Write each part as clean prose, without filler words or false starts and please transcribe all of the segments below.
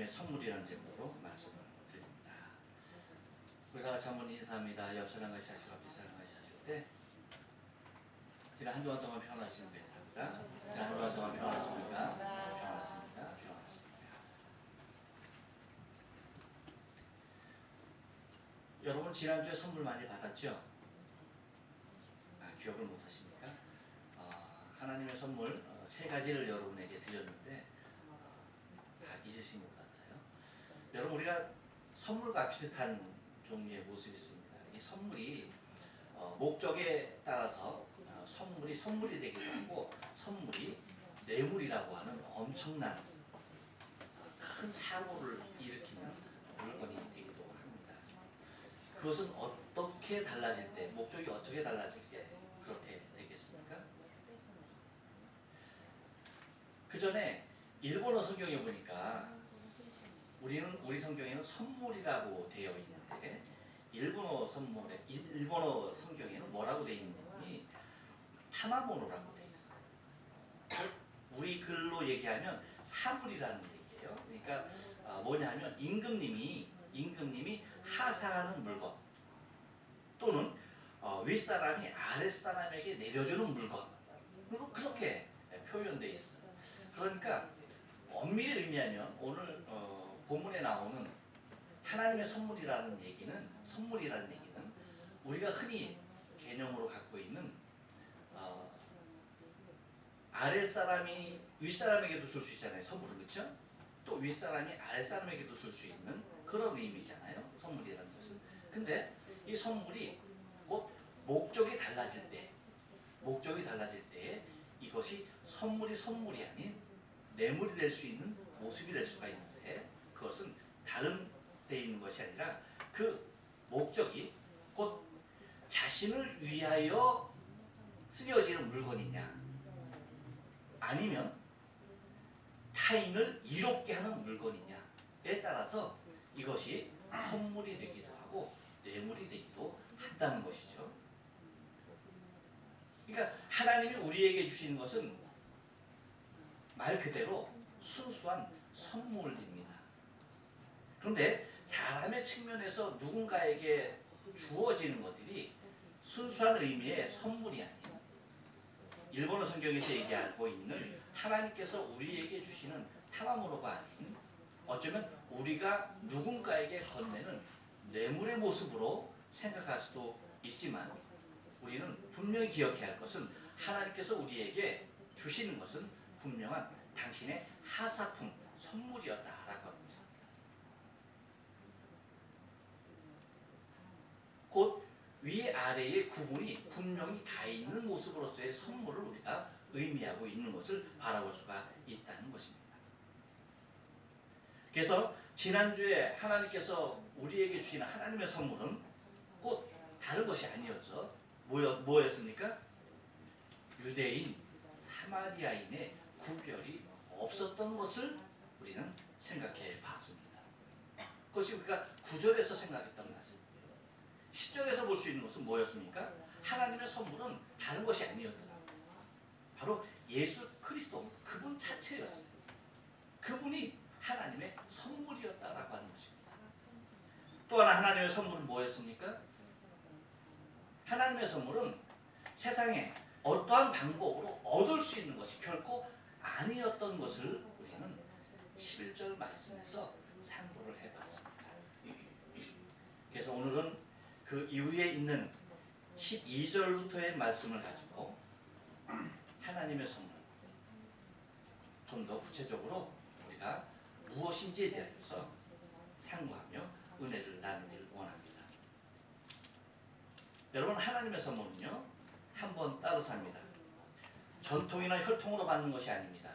하나님의 선물이라는 제목으로 말씀을 드립니다. 우리 다 같이 한번 인사합니다. 옆 사람 같이 하시고 앞뒤 사람 같이 하실 때 지난 한 주간 동안 평안하시는 배사입니다. 지난 한 주간 동안 평안하십니까? 평안하십니까? 평안하십니까? 여러분 지난주에 선물 많이 받았죠? 기억을 못 하십니까? 하나님의 선물 세 가지를 여러분에게 드렸는데 다 잊으신 것 같아요. 여러분 우리가 선물과 비슷한 종류의 모습이 있습니다. 이 선물이 목적에 따라서 선물이 되기도 하고 선물이 뇌물이라고 하는 엄청난 큰 사고를 일으키는 물건이 되기도 합니다. 그것은 어떻게 달라질 때, 목적이 어떻게 달라질 때 그렇게 되겠습니까? 그 전에 일본어 성경에 보니까 우리 성경에는 선물이라고 되어 있는데 일본어 성경에는 뭐라고 되어 있느니 타마모노라고 되어 있어요. 우리 글로 얘기하면 사물이라는 얘기예요. 그러니까 뭐냐면 임금님이 하사하는 물건 또는 윗사람이 아랫사람에게 내려주는 물건으로 그렇게 표현되어 있어요. 그러니까 엄밀히 의미하면 오늘 본문에 나오는 하나님의 선물이라는 얘기는 우리가 흔히 개념으로 갖고 있는 아랫사람이 윗사람에게도 줄 수 있잖아요. 선물을. 그렇죠? 또 윗사람이 아랫사람에게도 줄 수 있는 그런 의미잖아요. 선물이라는 것은. 근데 이 선물이 곧 목적이 달라질 때 이것이 선물이 아닌 뇌물이 될 수 있는 모습이 될 수가 있는데 그것은 다른 데 있는 것이 아니라 그 목적이 곧 자신을 위하여 쓰여지는 물건이냐 아니면 타인을 이롭게 하는 물건이냐에 따라서 이것이 선물이 되기도 하고 뇌물이 되기도 한다는 것이죠. 그러니까 하나님이 우리에게 주시는 것은 말 그대로 순수한 선물입니다. 그런데 사람의 측면에서 누군가에게 주어지는 것들이 순수한 의미의 선물이 아닌 일본어 성경에서 얘기하고 있는 하나님께서 우리에게 주시는 타마모노가 아닌 어쩌면 우리가 누군가에게 건네는 뇌물의 모습으로 생각할 수도 있지만 우리는 분명히 기억해야 할 것은 하나님께서 우리에게 주시는 것은 분명한 당신의 하사품, 선물이었다라고 하는 것입니다. 곧 위아래의 구분이 분명히 가 있는 모습으로서의 선물을 우리가 의미하고 있는 것을 바라볼 수가 있다는 것입니다. 그래서 지난주에 하나님께서 우리에게 주신 하나님의 선물은 곧 다른 것이 아니었죠. 뭐였습니까? 유대인, 사마리아인의 구별이 없었던 것을 우리는 생각해 봤습니다. 그것이 우리가 9절에서 생각했던 것입니다. 10절에서 볼 수 있는 것은 뭐였습니까? 하나님의 선물은 다른 것이 아니었더라고요. 바로 예수 그리스도 그분 자체였어요. 그분이 하나님의 선물이었다라고 하는 것입니다. 또 하나 하나님의 선물은 뭐였습니까? 하나님의 선물은 세상에 어떠한 방법으로 얻을 수 있는 것이 결코 아니었던 것을 우리는 11절 말씀에서 상고를 해봤습니다. 그래서 오늘은 그 이후에 있는 12절부터의 말씀을 가지고 하나님의 선물 좀 더 구체적으로 우리가 무엇인지에 대해서 상고하며 은혜를 나누기를 원합니다. 여러분 하나님의 선물은요 한번 따라서 합니다. 전통이나 혈통으로 받는 것이 아닙니다.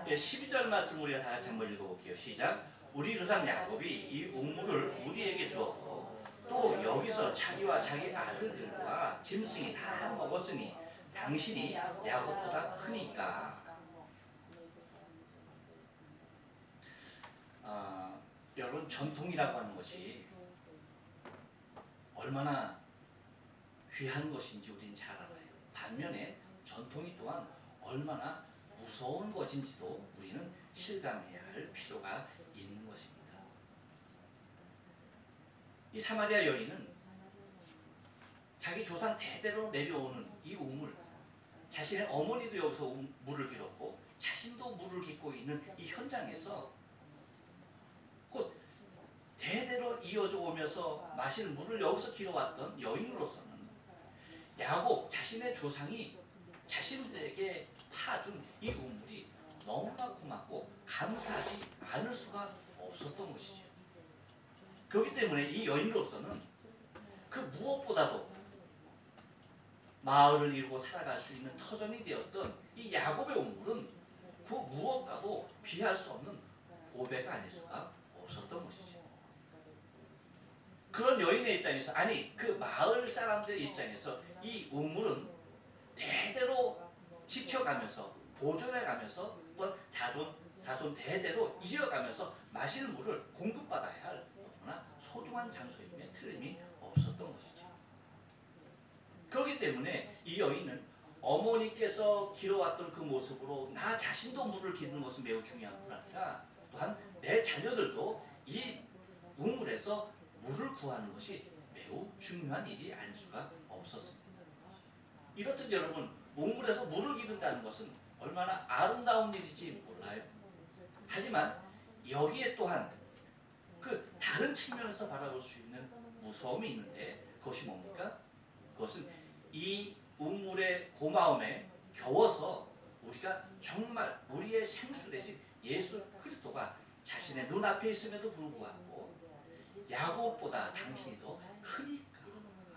12절 말씀 우리가 다 같이 한번 읽어볼게요. 시작. 우리 조상 야곱이 이 우물을 우리에게 주었고 또 여기서 자기와 자기 아들들과 짐승이 다 먹었으니 당신이 야곱보다 크니까. 여러분 전통이라고 하는 것이 얼마나 귀한 것인지 우리는 잘 알아요. 반면에 전통이 또한 얼마나 무서운 것인지도 우리는 실감해야 할 필요가 있는 것입니다. 이 사마리아 여인은 자기 조상 대대로 내려오는 이 우물, 자신의 어머니도 여기서 물을 길었고 자신도 물을 깃고 있는 이 현장에서 곧 대대로 이어져 오면서 마실 물을 여기서 길어왔던 여인으로서는 야곱 자신의 조상이 자신들에게 파준 이 우물이 너무나 고맙고 감사하지 않을 수가 없었던 것이죠. 그렇기 때문에 이 여인으로서는 그 무엇보다도 마을을 이루고 살아갈 수 있는 터전이 되었던 이 야곱의 우물은 그 무엇과도 비할 수 없는 보배가 아닐 수가 없었던 것이죠. 그런 여인의 입장에서, 아니 그 마을 사람들의 입장에서 이 우물은 대대로 지켜가면서 보존해가면서 또 자손 대대로 이어가면서 마실 물을 공급받아야 할 너무나 소중한 장소임에 틀림이 없었던 것이죠. 그렇기 때문에 이 여인은 어머니께서 길어왔던 그 모습으로 나 자신도 물을 기르는 것은 매우 중요한 뿐 아니라 또한 내 자녀들도 이 우물에서 물을 구하는 것이 매우 중요한 일이 아닐 수가 없었습니다. 이렇듯 여러분, 우물에서 물을 기른다는 것은 얼마나 아름다운 일인지 몰라요. 하지만 여기에 또한 그 다른 측면에서 바라볼 수 있는 무서움이 있는데 그것이 뭡니까? 그것은 이 우물의 고마움에 겨워서 우리가 정말 우리의 생수 대신 예수 그리스도가 자신의 눈앞에 있음에도 불구하고 야곱보다 당신이 더 크니까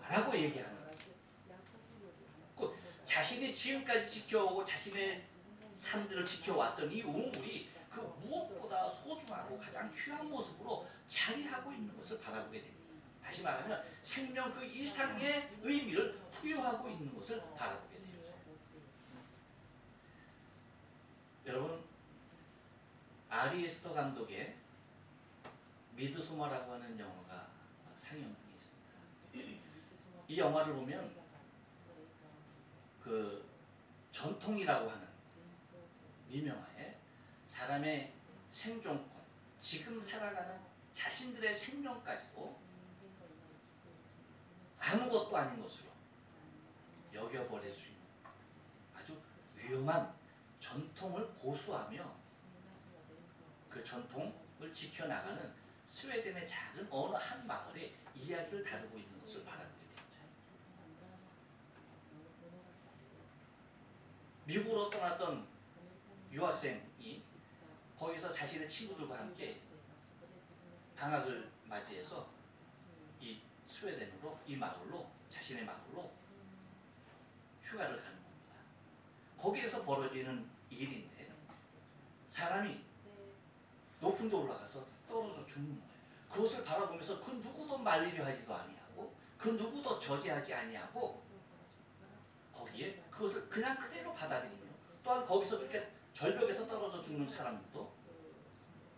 라고 얘기하는, 곧 자신이 지금까지 지켜오고 자신의 삶들을 지켜왔던 이 우물이 그 무엇보다 소중하고 가장 귀한 모습으로 자리하고 있는 것을 바라보게 됩니다. 다시 말하면 생명 그 이상의 의미를 부여하고 있는 것을 바라보게 되죠. 여러분, 아리 에스터 감독의 미드소마라고 하는 영화가 상영 중에 있습니다. 이 영화를 보면 그 전통이라고 하는 미명하에 사람의 생존권, 지금 살아가는 자신들의 생명까지도 아무것도 아닌 것으로 여겨버릴 수 있는 아주 위험한 전통을 고수하며 그 전통을 지켜나가는 스웨덴의 작은 어느 한 마을의 이야기를 다루고 있는 것을 바라보게 됩니다. 미국으로 떠났던 유학생이 거기서 자신의 친구들과 함께 방학을 맞이해서 이 스웨덴으로, 이 마을로, 자신의 마을로 휴가를 가는 겁니다. 거기에서 벌어지는 일인데 사람이 높은 데 올라가서 떨어져 죽는 거예요. 그것을 바라보면서 그 누구도 말리려 하지도 아니하고 그 누구도 저지하지 아니하고 거기에 그것을 그냥 그대로 받아들이며, 또한 거기서 그렇게 절벽에서 떨어져 죽는 사람들도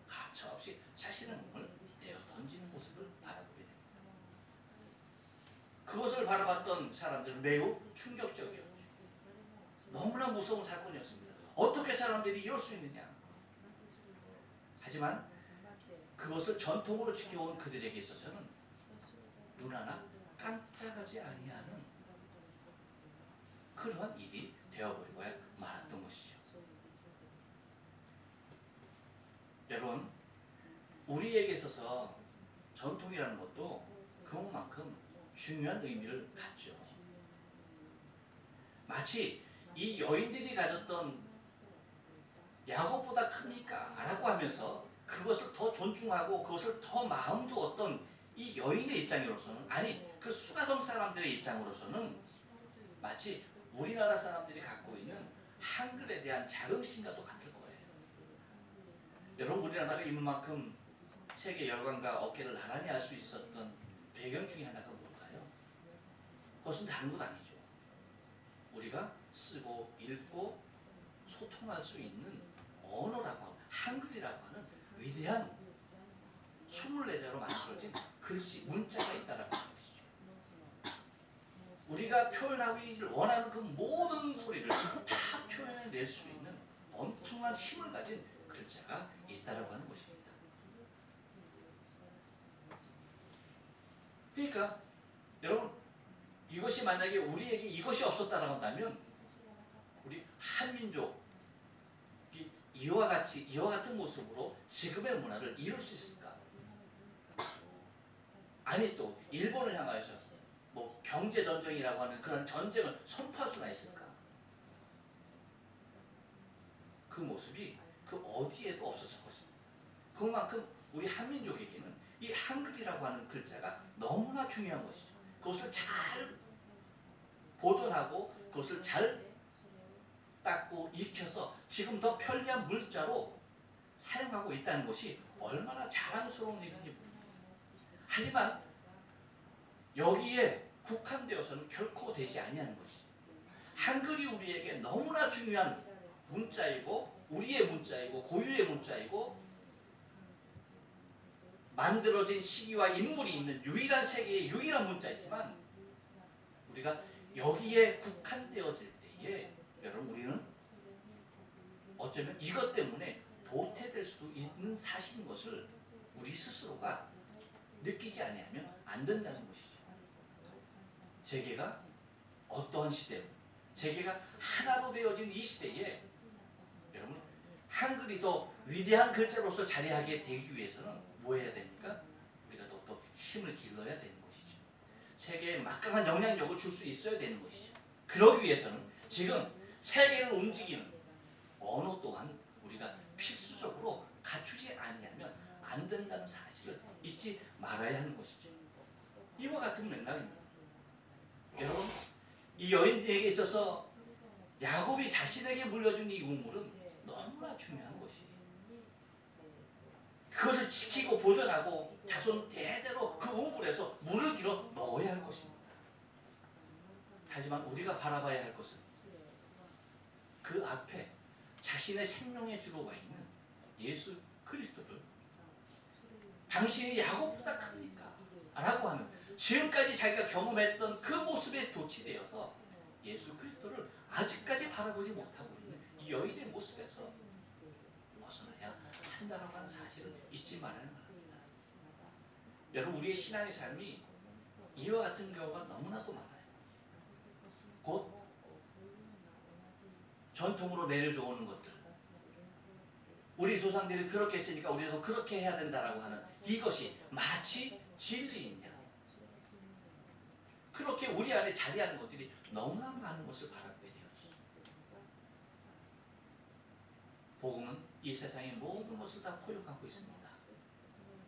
가차없이 자신의 몸을 내어 던지는 모습을 바라보게 됩니다. 그것을 바라봤던 사람들은 매우 충격적이었죠. 너무나 무서운 사건이었습니다. 어떻게 사람들이 이럴 수 있느냐. 하지만 그것을 전통으로 지켜온 그들에게 있어서는 눈 하나 깜짝하지 아니하는 그러한 일이 되어버리고 말았던 것이죠. 여러분, 우리에게 있어서 전통이라는 것도 그만큼 중요한 의미를 갖죠. 마치 이 여인들이 가졌던 야곱보다 큽니까? 라고 하면서 그것을 더 존중하고 그것을 더 마음 두었던 이 여인의 입장으로서는, 아니 그 수가성 사람들의 입장으로서는 마치 우리나라 사람들이 갖고 있는 한글에 대한 자긍심과도 같을 거예요. 여러분, 우리나라가 이만큼 세계 열강과 어깨를 나란히 할 수 있었던 배경 중에 하나가 뭘까요? 그것은 다른 것 아니죠. 우리가 쓰고 읽고 소통할 수 있는 언어라고 하는, 한글이라고 하는 위대한 24자로 만들어진 글씨, 문자가 있다는 것이죠. 우리가 표현하기 원하는 그 모든 소리를 다 표현해낼 수 있는 엄청난 힘을 가진 글자가 있다라고 하는 것입니다. 그러니까 여러분, 이것이 만약에 우리에게 이것이 없었다라고 한다면 우리 한민족이 이와 같은 모습으로 지금의 문화를 이룰 수 있을까? 아니, 또 일본을 향하여서 뭐 경제 전쟁이라고 하는 그런 전쟁을 선포할 수나 있을까? 그 모습이 그 어디에도 없었을 것입니다. 그만큼 우리 한민족에게는 이 한글이라고 하는 글자가 너무나 중요한 것이죠. 그것을 잘 보존하고 그것을 잘 닦고 익혀서 지금 더 편리한 물자로 사용하고 있다는 것이 얼마나 자랑스러운 일인지 모릅니다. 하지만 여기에 국한되어서는 결코 되지 아니하는 것이죠. 한글이 우리에게 너무나 중요한 문자이고 우리의 문자이고 고유의 문자이고 만들어진 시기와 인물이 있는 유일한 세계의 유일한 문자이지만 우리가 여기에 국한되어질 때에 여러분 우리는 어쩌면 이것 때문에 도태될 수도 있는 사실인 것을 우리 스스로가 느끼지 아니하면 안 된다는 것이죠. 세계가 어떠한 시대로 세계가 하나로 되어진 이 시대에 여러분 한글이 더 위대한 글자로서 자리하게 되기 위해서는 뭐 해야 됩니까? 우리가 더욱더 힘을 길러야 되는 것이죠. 세계에 막강한 영향력을 줄 수 있어야 되는 것이죠. 그러기 위해서는 지금 세계를 움직이는 언어 또한 우리가 필수적으로 갖추지 아니하면 안 된다는 사실을 잊지 말아야 하는 것이죠. 이와 같은 맥락입니다. 여러분, 이 여인들에게 있어서 야곱이 자신에게 물려준 이 우물은 너무나 중요한 것이에요. 그것을 지키고 보존하고 자손 대대로 그 우물에서 물을 길어 넣어야 할 것입니다. 하지만 우리가 바라봐야 할 것은 그 앞에 자신의 생명의 주로가 있는 예수 그리스도를 당신이 야곱보다 큽니까? 라고 하는 지금까지 자기가 경험했던 그 모습에 도취되어서 예수 그리스도를 아직까지 바라보지 못하고 있는 이 여인의 모습에서 벗어나야 한다라고 하는 사실을 잊지 말아야 합니다. 여러분, 우리의 신앙의 삶이 이와 같은 경우가 너무나도 많아요. 곧 전통으로 내려져오는 것들, 우리 조상들이 그렇게 했으니까 우리도 그렇게 해야 된다라고 하는 이것이 마치 진리이냐, 그렇게 우리 안에 자리하는 것들이 너무나 많은 것을 바라보게 되었습니다. 복음은 이 세상의 모든 것을 다 포용하고 있습니다.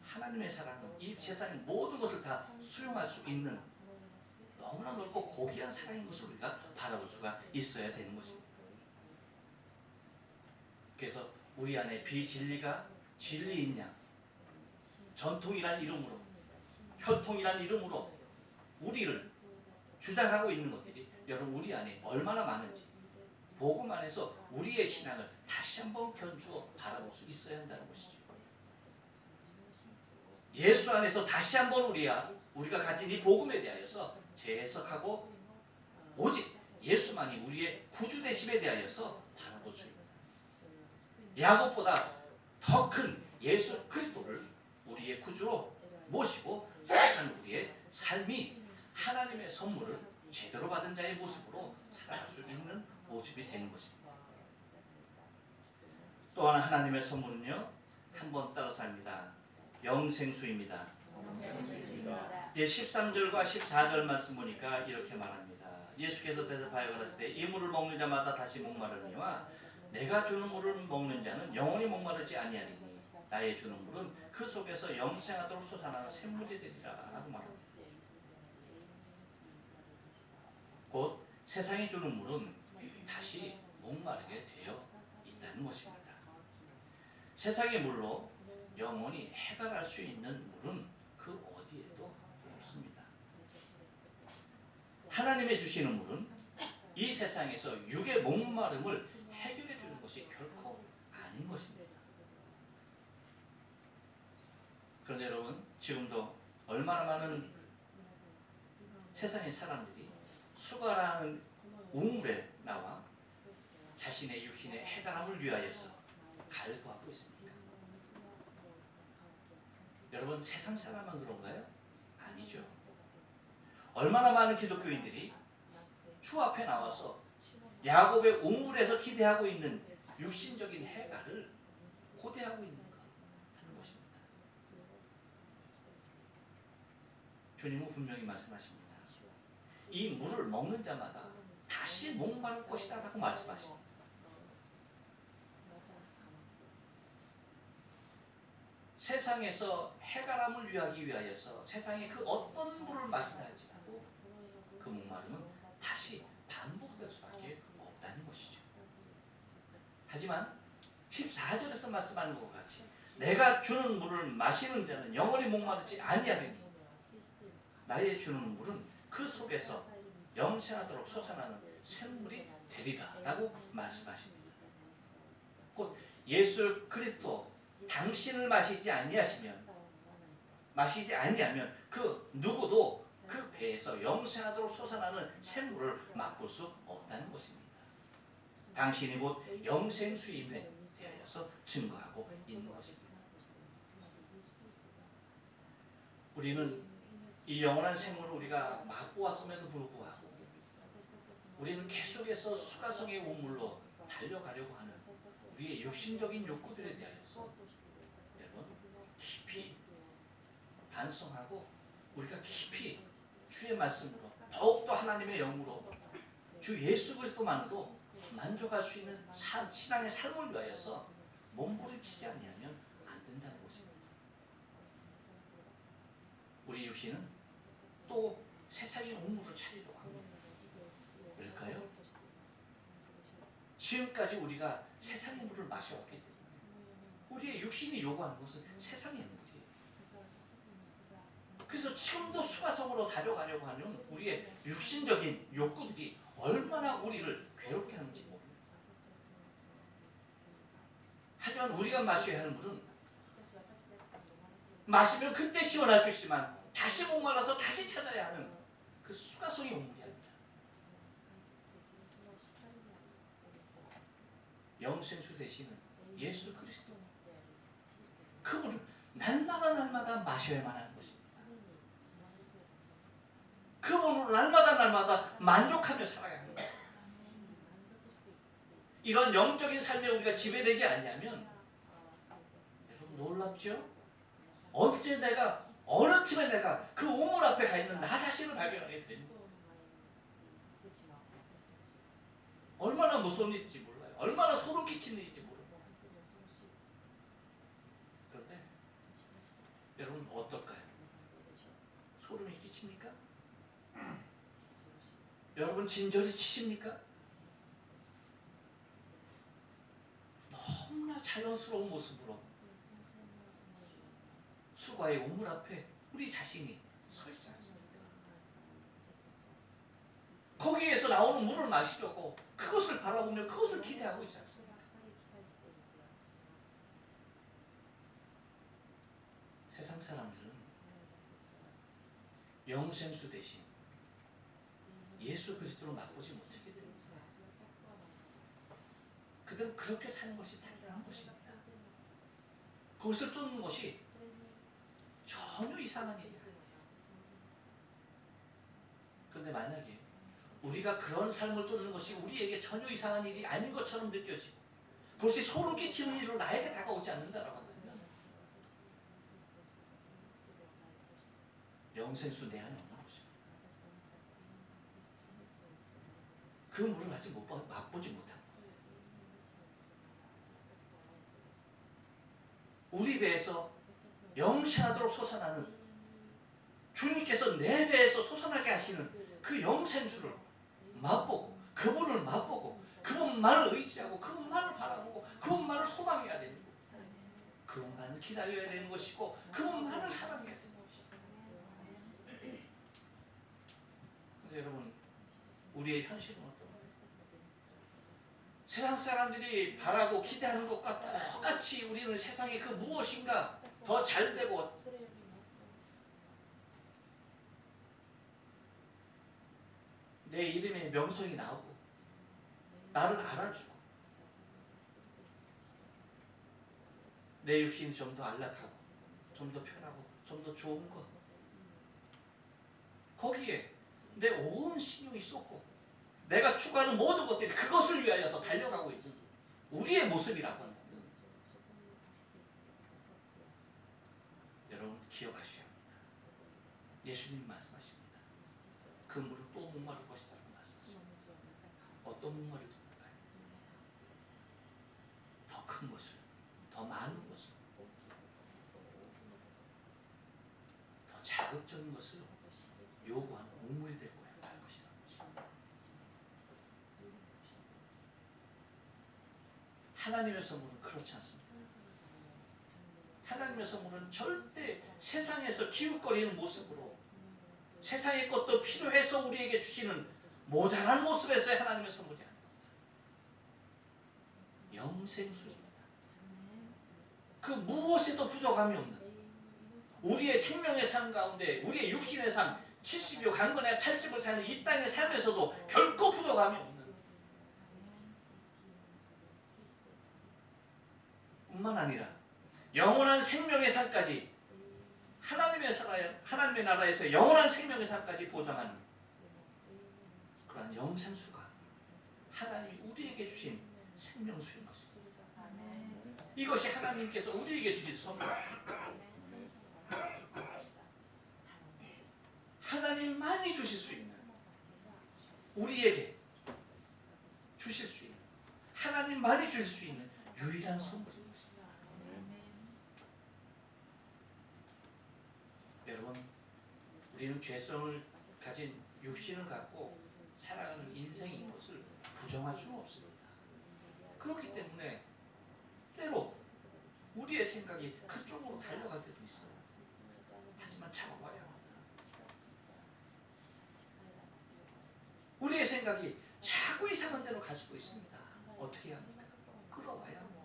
하나님의 사랑은 이 세상의 모든 것을 다 수용할 수 있는 너무나 넓고 고귀한 사랑인 것을 우리가 바라볼 수가 있어야 되는 것입니다. 그래서 우리 안에 비진리가 진리인 양, 전통이라는 이름으로, 혈통이라는 이름으로 우리를 주장하고 있는 것들이 여러분 우리 안에 얼마나 많은지 복음 안에서 우리의 신앙을 다시 한번 견주어 바라볼 수 있어야 한다는 것이죠. 예수 안에서 다시 한번 우리가 가진 이 복음에 대하여서 재해석하고 오직 예수만이 우리의 구주 되심에 대하여서 바라볼 수 있는 야곱보다 더 큰 예수 그리스도를 우리의 구주로 모시고 살아가는 우리의 삶이 하나님의 선물을 제대로 받은 자의 모습으로 살아갈 수 있는 모습이 되는 것입니다. 또 하나 하나님의 선물은요, 한번 따라서 합니다. 영생수입니다. 13절과 14절 말씀 보니까 이렇게 말합니다. 예수께서 대답하여 가라사대 이 물을 먹는 자마다 다시 목마르니와 내가 주는 물을 먹는 자는 영원히 목마르지 아니하리니 나의 주는 물은 그 속에서 영생하도록 솟아나는 샘물이 되리라 라고 말합니다. 곧 세상이 주는 물은 다시 목마르게 되어 있다는 것입니다. 세상의 물로 영원히 해결할 수 있는 물은 그 어디에도 없습니다. 하나님이 주시는 물은 이 세상에서 육의 목마름을 해결해 주는 것이 결코 아닌 것입니다. 그런데 여러분, 지금도 얼마나 많은 세상의 사람들이 수가라는 우물에 나와 자신의 육신의 해결함을 위하여서 갈구하고 있습니까? 여러분, 세상 사람만 그런가요? 아니죠. 얼마나 많은 기독교인들이 주 앞에 나와서 야곱의 우물에서 기대하고 있는 육신적인 해가를 고대하고 있는가 하는 것입니다. 주님은 분명히 말씀하십니다. 이 물을 먹는 자마다 다시 목마를 것이다 라고 말씀하십니다. 세상에서 해가람을 위하기 위하여서 세상에 그 어떤 물을 마신다 할지라도 그 목마름은 다시 반복될 수밖에 없다는 것이죠. 하지만 14절에서 말씀하는 것 같이 내가 주는 물을 마시는 자는 영원히 목마르지 아니하리니 나의 주는 물은 그 속에서 영생하도록 솟아나는 샘물이 되리라 라고 말씀하십니다. 곧 예수 그리스도 당신을 마시지 아니하면 그 누구도 그 배에서 영생하도록 솟아나는 샘물을 맛볼 수 없다는 것입니다. 당신이 곧 영생수임에 대하여서 증거하고 있는 것입니다. 우리는 이 영원한 생물을 우리가 맛보았음에도 불구하고 우리는 계속해서 수가성의 우물로 달려가려고 하는 우리의 육신적인 욕구들에 대하여서 여러분 깊이 반성하고 우리가 깊이 주의 말씀으로 더욱더 하나님의 영으로 주 예수 그리스도만으로 만족할 수 있는 신앙의 삶을 위하여서 몸부림치지 아니하면 안 된다는 것입니다. 우리 육신은 또 세상의 우물을 찾으려고 합니다. 왜일까요? 지금까지 우리가 세상의 물을 마셔왔기 때문에 우리의 육신이 요구하는 것은 세상의 물이에요. 그래서 지금도 수가성으로 달려가려고 하는 우리의 육신적인 욕구들이 얼마나 우리를 괴롭게 하는지 모릅니다. 하지만 우리가 마셔야 할 물은 마시면 그때 시원할 수 있지만 다시 목말라서 다시 찾아야 하는 그 수가성의 우물이 아니라 영생수 되시는 예수 그리스도 그 물을 날마다 마셔야만 하는 것입니다. 그 물을 날마다 만족하며 살아야 합니다. 이런 영적인 삶에 우리가 지배되지 않냐면 여러분 놀랍죠? 언제 내가 어느 틈에 내가 그 우물 앞에 가 있는 나 자신을 발견하게 되는 거예요. 얼마나 무서운 일인지 몰라요. 얼마나 소름 끼치는 일인지 몰라요. 그런데 여러분 어떨까요? 소름이 끼칩니까? 여러분 진저리 치십니까? 너무나 자연스러운 모습으로 수가의 우물 앞에 우리 자신이 서 있지 않습니까? 거기에서 나오는 물을 마시려고 그것을 바라보며 그것을 기대하고 있지 않습니까? 세상 사람들은 영생수 대신 예수 그리스도를 맛보지 못했기 때문에 그들은 그렇게 사는 것이 당연한 것입니다. 그것을 쫓는 것이 전혀 이상한 일이 아니에요. 그런데 만약에 우리가 그런 삶을 쫓는 것이 우리에게 전혀 이상한 일이 아닌 것처럼 느껴지고 그것이 소름 끼치는 일로 나에게 다가오지 않는다라고 한다면 영생수 내 안에 없는 것입니다. 그 물을 아직 맛보지 못한 거예요. 우리 배에서 영생하도록 솟아나는 주님께서 내 배에서 솟아나게 하시는 그 영생수를 맛보고 그분을 맛보고 그분만을 의지하고 그분만을 바라보고 그분만을 소망해야 되는 거예요. 그분만을 기다려야 되는 것이고 그분만을 사랑해야 되는 것이고. 근데 여러분 우리의 현실은 어떤가요? 세상 사람들이 바라고 기대하는 것과 똑같이 우리는 세상에 그 무엇인가 더 잘되고 내 이름에 명성이 나오고 나를 알아주고 내 육신이 좀 더 안락하고 좀 더 편하고 좀 더 좋은 것, 거기에 내 온 신용이 쏟고 내가 추구하는 모든 것들이 그것을 위하여서 달려가고 있는 우리의 모습이라고 한다면 여러분 기억하셔야 합니다. 예수님 말씀하십니다. 그 무릇 또 목마를 것이다라고 말씀하십니다. 어떤 목마를 돕니까요? 더 큰 것을, 더 많은 것을, 더 자극적인 것을 요구하는 우물이 될 거야. 할 것이다. 하나님의 선물은 그렇지 않습니다. 하나님의 선물은 절대 세상에서 기웃거리는 모습으로 세상의 것도 필요해서 우리에게 주시는 모자란 모습에서의 하나님의 선물이 아닙니다. 영생수입니다. 그 무엇에도 부족함이 없는 우리의 생명의 삶 가운데 우리의 육신의 삶 70여 강건의 80을 사는 이 땅의 삶에서도 결코 부족함이 없는 뿐만 아니라 영원한 생명의 삶까지 하나님의 나라에서 영원한 생명의 삶까지 보장하는 그러한 영생수가 하나님이 우리에게 주신 생명수인 것입니다. 이것이 하나님께서 우리에게 주신 선물입니다. 하나님만이 주실 수 있는, 우리에게 주실 수 있는, 하나님만이 주실 수 있는 유일한 선물인 것입니다. 여러분, 우리는 죄성을 가진 육신을 갖고 살아가는 인생인 것을 부정할 수는 없습니다. 그렇기 때문에 때로 우리의 생각이 그쪽으로 달려갈 때도 있어요. 하지만 참아봐야 합니다. 우리의 생각이 자꾸 이상한 데로 갈 수도 있습니다. 어떻게 해야 합니까? 끌어와야 합니다.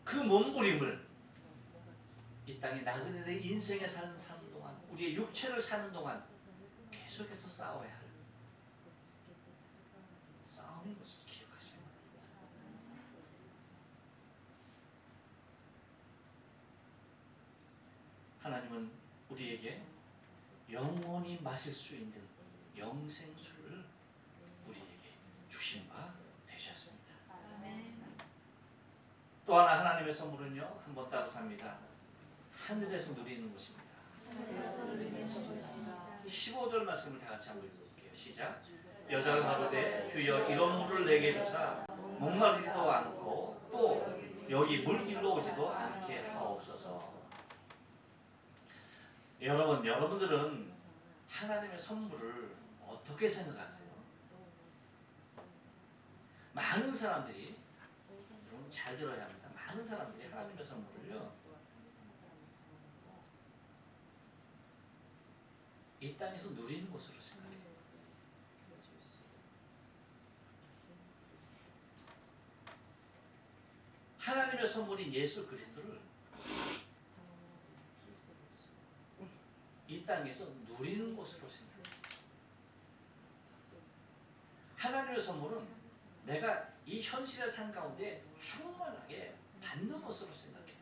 그 몸부림을 이 땅에 나그네의 인생에 사는 동안, 우리의 육체를 사는 동안 계속해서 싸워야 할 싸움인 것을 기억하셔야 합니다. 하나님은 우리에게 영원히 마실 수 있는 영생수를 우리에게 주신 바 되셨습니다. 또 하나 하나님의 선물은요, 한번 따라서 합니다. 하늘에서 누리는 것입니다. 15절 말씀을 다 같이 한번 읽어볼게요. 시작. 여자가 가로되 주여 이런 물을 내게 주사 목마르지도 않고 또 여기 물길로 오지도 않게 하옵소서. 여러분들은 하나님의 선물을 어떻게 생각하세요? 많은 사람들이, 여러분 잘 들어야 합니다. 많은 사람들이 하나님의 선물을요, 이 땅에서 누리는 것으로 생각해요. 하나님의 선물인 예수 그리스도를 이 땅에서 누리는 것으로 생각해요. 하나님의 선물은 내가 이 현실의 삶 가운데 충만하게 받는 것으로 생각해요.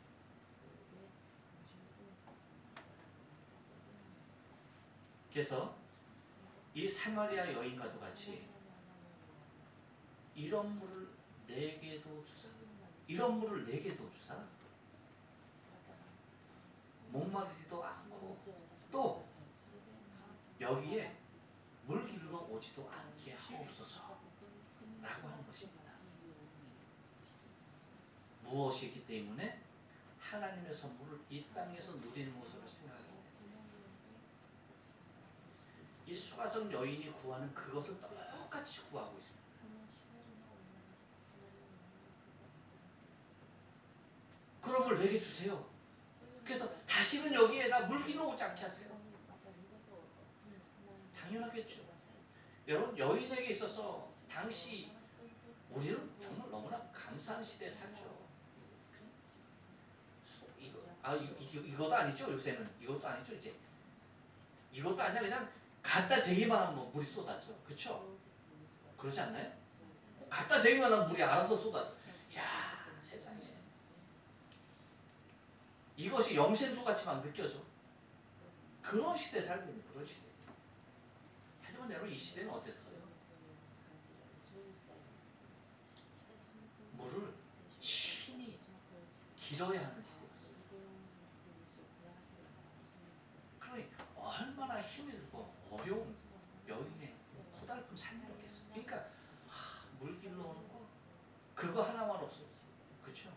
그래서 이 사마리아 여인과도 같이 이런 물을 내게도 주사, 이런 물을 내게도 주사, 목마르지도 않고 또 여기에 물길로 오지도 않게 하옵소서 라고 하는 것입니다. 무엇이기 때문에? 하나님의 선물을 이 땅에서 누리는 것으로 생각하기 때문에. 이 수가성 여인이 구하는 그것을 똑같이 구하고 있습니다. 그런 걸 내게 주세요. 그래서 다시는 여기에다 물길로 오지 않게 하세요. 당연하겠죠. 여러분, 여인에게 있어서 당시 우리는 정말 너무나 감사한 시대에 살죠. 이것도 아니죠. 요새는 이것도 아니죠. 이제 이것도 아니야. 그냥 갖다 대기만 하면 물이 쏟아져. 그렇죠? 그러지 않나요? 갖다 대면 물이 알아서 쏟아져. 야, 세상에. 이것이 영생수 같이만 느껴져. 그런 시대에 살고 있는 그런 시대. 하지만 여러분 이 시대는 어땠어요? 물을 친히 길어야 하는 시대였어요. 그러니 얼마나 힘이 들고 어려운 여인의 고달픈 삶이었겠어요. 그러니까 물 길러 오는 거 그거 하나만 없어요. 그렇죠?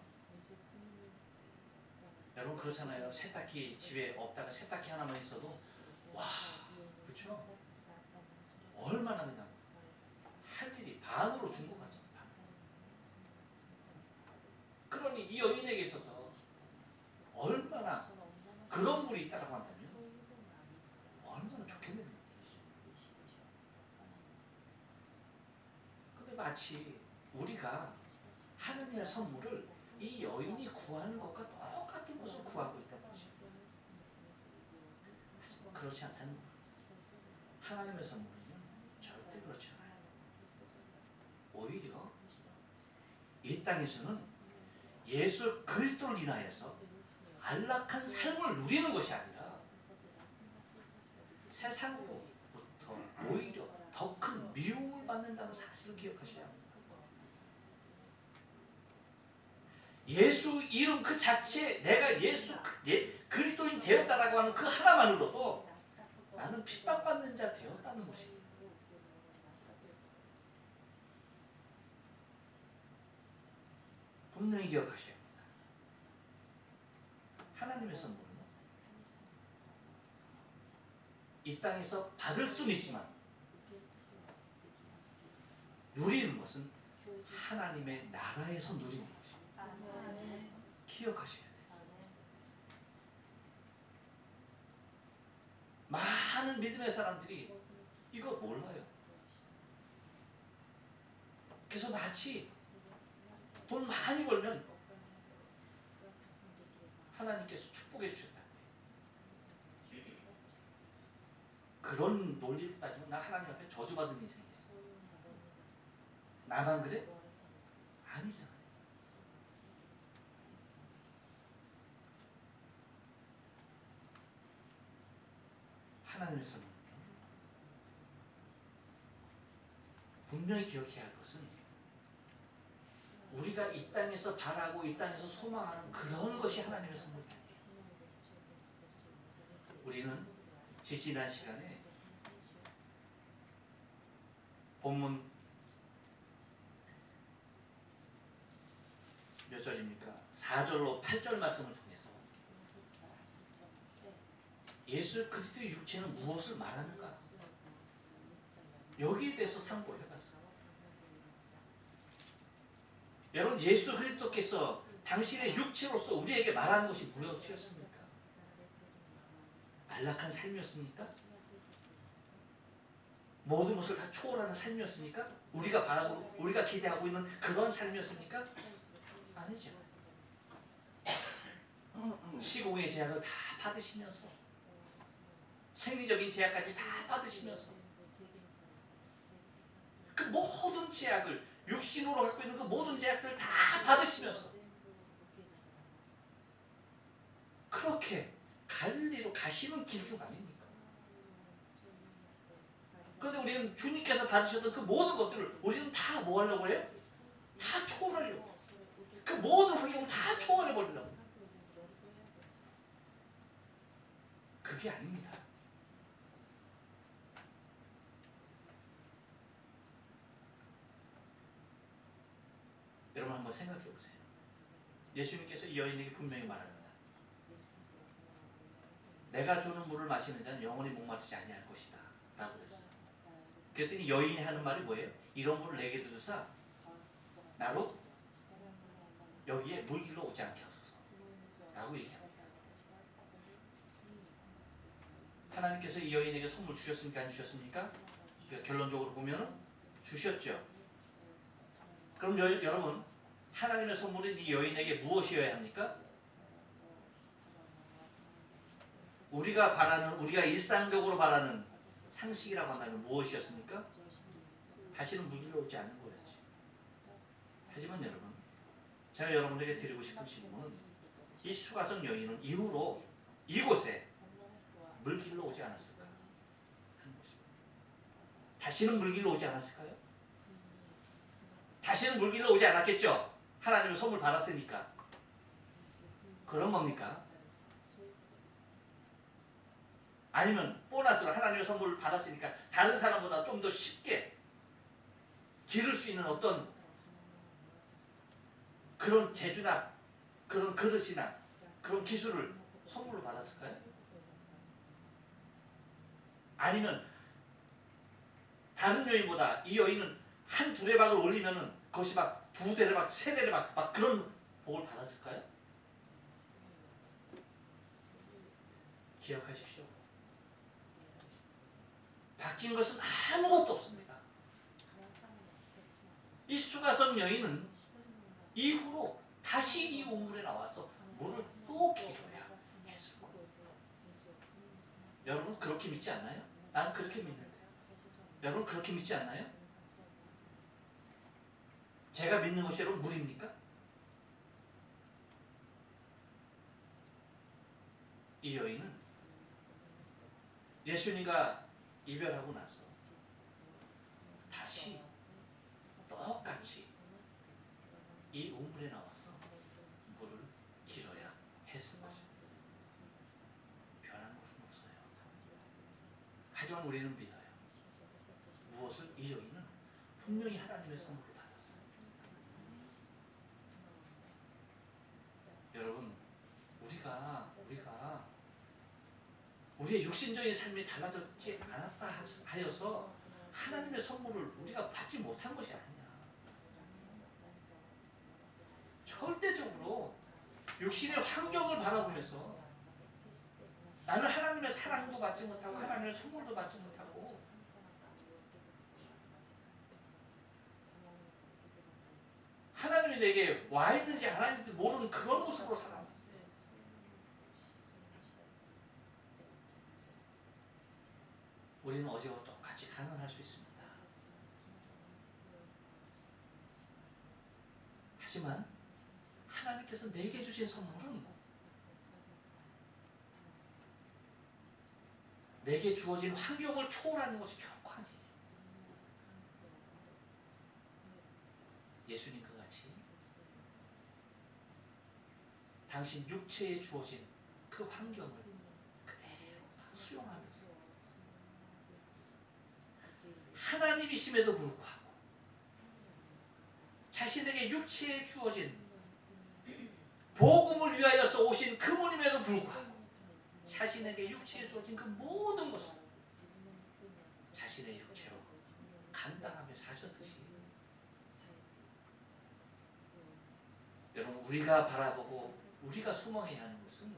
여러분 그렇잖아요. 세탁기 집에 없다가 세탁기 하나만 있어도 와, 그렇죠? 얼마나 그냥 할 일이 반으로 준 것 같잖아요. 그러니 이 여인에게 있어서 얼마나 그런 물이 있다라고 한다면 얼마나 좋겠느냐. 근데 마치 우리가 하나님의 선물을 이 여인이 구하는 것과 똑같은 것을 구하고 있다는 것이죠. 하지만 그렇지 않다는 거예요. 하나님의 선물은요 절대 그렇지 않아요. 오히려 이 땅에서는 예수 그리스도를 인하여서 안락한 삶을 누리는 것이 아니라 세상으로부터 오히려 더 큰 미움을 받는다는 사실을 기억하셔야 합니다. 예수 이름 그 자체 내가 예수 그리스도인 되었다라고 하는 그 하나만으로도 나는 핍박받는 자 되었다는 것입니다. 분명히 기억하셔야 합니다. 하나님의 선물은 이 땅에서 받을 수는 있지만 누리는 것은 하나님의 나라에서 누리는 것입니다. 기억하셔야 돼요. 많은 믿음의 사람들이 이거 몰라요. 그래서 마치 돈 많이 벌면 하나님께서 축복해 주셨다. 그런 논리를 따지면 나 하나님 앞에 저주받은 인생이에요. 나만 그래? 아니잖아요. 하나님의 선물은요 분명히 기억해야 할 것은 우리가 이 땅에서 바라고 이 땅에서 소망하는 그런 것이 하나님의 선물이에요. 우리는 지난 시간에 본문 몇 절입니까? 4절로 8절 말씀을 통해서 예수 그리스도의 육체는 무엇을 말하는가? 여기에 대해서 상고를 해봤어요. 여러분 예수 그리스도께서 당신의 육체로서 우리에게 말하는 것이 무엇이었습니까? 안락한 삶이었습니까? 모든 것을 다 초월하는 삶이었습니까? 우리가 바라고 우리가 기대하고 있는 그런 삶이었습니까? 아니죠. 시공의 제약을 다 받으시면서 생리적인 제약까지 다 받으시면서 그 모든 제약을 육신으로 갖고 있는 그 모든 제약들을 다 받으시면서 그렇게 갈릴리로 가시는 길 중 아닙니까? 그런데 우리는 주님께서 받으셨던 그 모든 것들을 우리는 다 뭐 하려고 해요? 다 초월하려고. 그 모든 환경을 다 초월해버리려고. 그게 아닙니다. 여러분 한번 생각해 보세요. 예수님께서 이 여인에게 분명히 말합니다. 내가 주는 물을 마시는 자는 영원히 목마르지 아니할 것이다 라고 그랬어요. 그랬더니 여인이 하는 말이 뭐예요? 이런 물을 내게 주사 나로 여기에 물 일로 오지 않게 하소서 라고 얘기합니다. 하나님께서 이 여인에게 선물 주셨습니까? 안 주셨습니까? 결론적으로 보면 주셨죠. 그럼 여러분 하나님의 선물은 이 여인에게 무엇이어야 합니까? 우리가 바라는 우리가 일상적으로 바라는 상식이라고 한다면 무엇이었습니까? 다시는 물 길러 오지 않는 거였지. 하지만 여러분, 제가 여러분에게 드리고 싶은 질문은 이 수가성 여인은 이후로 이곳에 물길로 오지 않았을까 하는 것입니다. 다시는 물길로 오지 않았을까요? 다시는 물길로 오지 않았겠죠? 하나님의 선물 받았으니까. 그런 겁니까? 아니면 보너스로 하나님의 선물을 받았으니까 다른 사람보다 좀 더 쉽게 기를 수 있는 어떤 그런 재주나 그런 그릇이나 그런 기술을 선물로 받았을까요? 아니면 다른 여인보다 이 여인은 한 두레박을 올리면은 그것이 막 두 대레박, 세 대레박 막 그런 복을 받았을까요? 기억하십시오. 바뀐 것은 아무것도 없습니다. 이 수가성 여인은 이후로 다시 이 우물에 나와서 물을 또 길어야 했을 거예요. 여러분 그렇게 믿지 않나요? 나는 그렇게 믿는데. 여러분 그렇게 믿지 않나요? 제가 믿는 것이 여러분 물입니까? 이 여인은 예수님과 이별하고 나서 다시 똑같이 이 우물에 나와서 물을 길어야 했을 것입니다. 변한 것은 없어요. 하지만 우리는 믿어요. 무엇을? 이 여인은 분명히 하나님의 선물을 받았어요. 여러분 우리의 육신적인 삶이 달라졌지 않았다 하여서 하나님의 선물을 우리가 받지 못한 것이 아니야. 절대적으로 육신의 환경을 바라보면서 나는 하나님의 사랑도 받지 못하고 하나님의 선물도 받지 못하고 하나님이 내게 와 있는지 안 와 있는지 모르는 그런 모습으로 살아. 우리는 어제와 똑같이 가난할 수 있습니다. 하지만 하나님께서 내게 주신 선물은 내게 주어진 환경을 초월하는 것이 결코 아니에요. 예수님과 같이 당신 육체에 주어진 그 환경을 그대로 다 수용하면서 하나님이심에도 불구하고 자신에게 육체에 주어진 복음을 위하여서 오신 그분임에도 불구하고 자신에게 육체에 주어진 그 모든 것을 자신의 육체로 감당하며 사셨듯이 여러분 우리가 바라보고 우리가 소망해야 하는 것은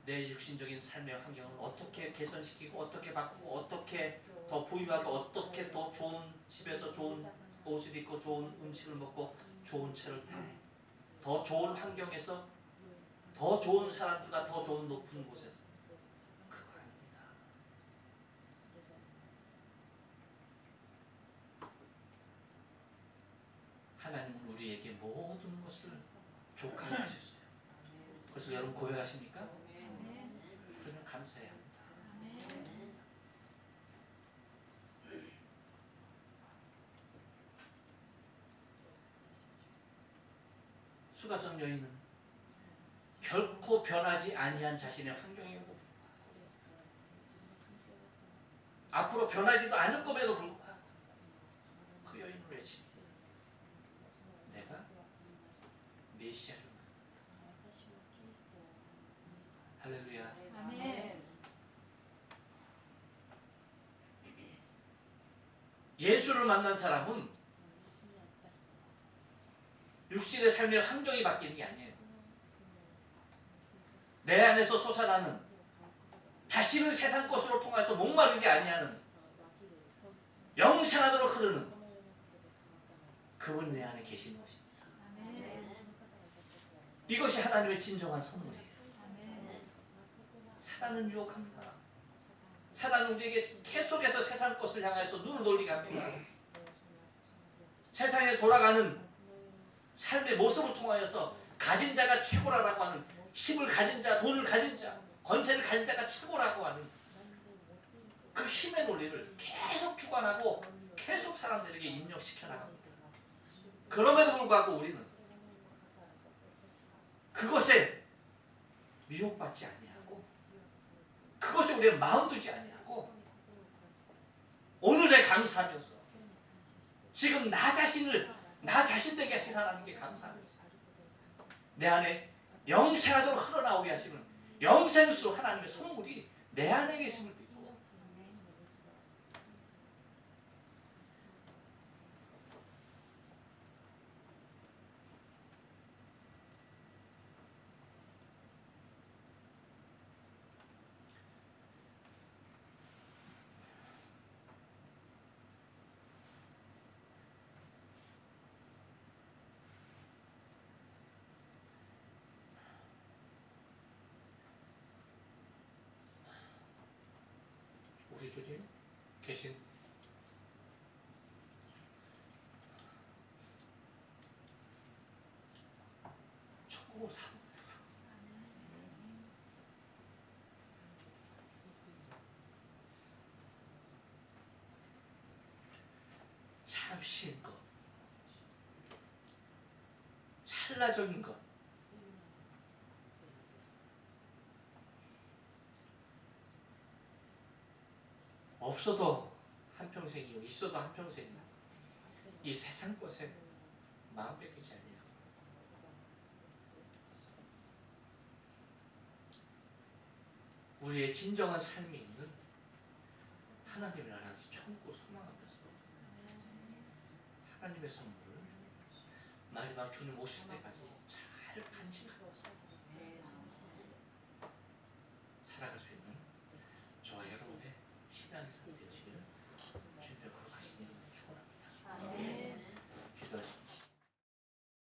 내 육신적인 삶의 환경을 어떻게 개선시키고 어떻게 바꾸고 어떻게 더 부유하게 어떻게 더 좋은 집에서 좋은 옷을 입고 좋은 음식을 먹고 좋은 차를 타고 더 좋은 환경에서 더 좋은 사람들과 더 좋은 높은 곳에서 그거 아닙니다. 하나님은 우리에게 모든 것을 족하게 하셨어요. 그것을 여러분 고백하십니까? 그러면 감사해야 합니다. 수가성 여인은 결코 변하지 아니한 자신의 환경에도 불구하고 앞으로 변하지도 않을 것에도 불구하고 그 여인을 외칩니다. 내가 메시아를 만났다. 할렐루야. 아멘. 예수를 만난 사람은 육신의 삶의 환경이 바뀌는 게 아니에요. 내 안에서 솟아나는 다시는 세상 것으로 통해서 목마르지 아니하는 영생하도록 흐르는 그분이 내 안에 계시는 것입니다. 이것이 하나님의 진정한 선물이에요. 사단은 유혹합니다. 사단은 우리에게 계속해서 세상 것을 향해서 눈을 돌리게 합니다. 세상에 향해 돌아가는 삶의 모습을 통하여서 가진 자가 최고라고 하는, 힘을 가진 자, 돈을 가진 자, 권세를 가진 자가 최고라고 하는 그 힘의 논리를 계속 주관하고 계속 사람들에게 입력시켜 나갑니다. 그럼에도 불구하고 우리는 그것에 미혹받지 아니하고 그것에 우리의 마음 두지 아니하고 오늘에 감사하면서 지금 나 자신 되게 하신 하나님께 감사하면서 내 안에 영생하도록 흘러나오게 하시는 영생수 하나님의 선물이 내 안에 계심을 믿고 우리 주님 계신 천국을 사모해서 잠시인 것, 찰나적인 것, 없어도 한평생이요 있어도 한평생이요 이 세상 것에 마음 뺏기지 아니하고 우리의 진정한 삶이 있는 하나님의 나라에서 천국을 소망하면서 하나님의 선물을 마지막 주님 오실 때까지 잘 간직하고 살아갈 수 있는 저와 여러분의 신앙의 상태죠.